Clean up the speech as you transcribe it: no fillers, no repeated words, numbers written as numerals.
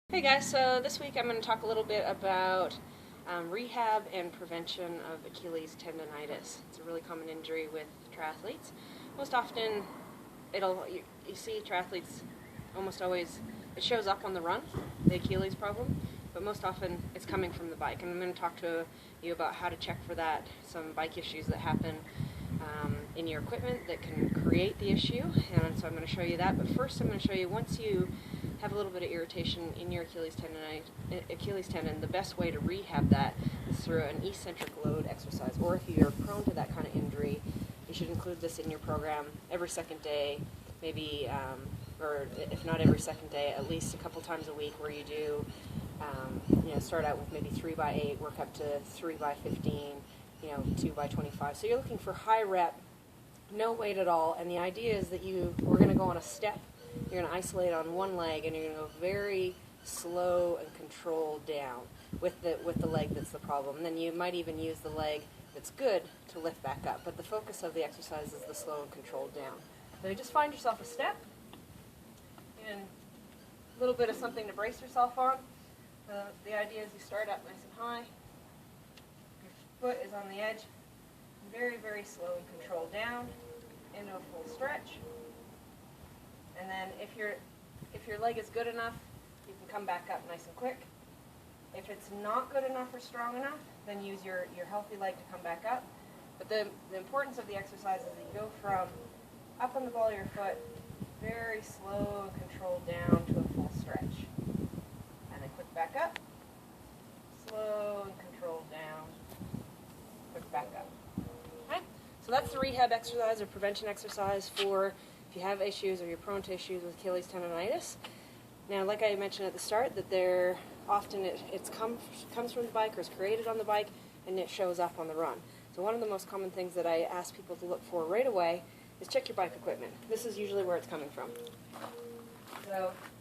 Hey guys, so this week I'm going to talk a little bit about rehab and prevention of Achilles tendonitis. It's a really common injury with triathletes. Most often, you see triathletes almost always, it shows up on the run, the Achilles problem, but most often it's coming from the bike. And I'm going to talk to you about how to check for that, some bike issues that happen in your equipment that can create the issue, and so I'm going to show you that. But first I'm going to show you, once you have a little bit of irritation in your Achilles tendon, the best way to rehab that is through an eccentric load exercise. Or if you're prone to that kind of injury, you should include this in your program every second day, maybe, or if not every second day, at least a couple times a week, where you do, start out with maybe 3x8, work up to 3x15, 2x25. So you're looking for high rep, no weight at all, and the idea is that we're going to go on a step. You're going to isolate on one leg, and you're going to go very slow and controlled down with the leg that's the problem. And then you might even use the leg that's good to lift back up. But the focus of the exercise is the slow and controlled down. So you just find yourself a step and a little bit of something to brace yourself on. The idea is you start up nice and high. Your foot is on the edge. Very, very slow and controlled down into a full stretch. And then if your leg is good enough, you can come back up nice and quick. If it's not good enough or strong enough, then use your healthy leg to come back up. But the importance of the exercise is that you go from up on the ball of your foot, very slow and controlled down to a full stretch. And then quick back up, slow and controlled down, quick back up. Okay? So that's the rehab exercise or prevention exercise for if you have issues or you're prone to issues with Achilles tendonitis. Now, like I mentioned at the start, that it comes from the bike or is created on the bike, and it shows up on the run. So one of the most common things that I ask people to look for right away is check your bike equipment. This is usually where it's coming from. So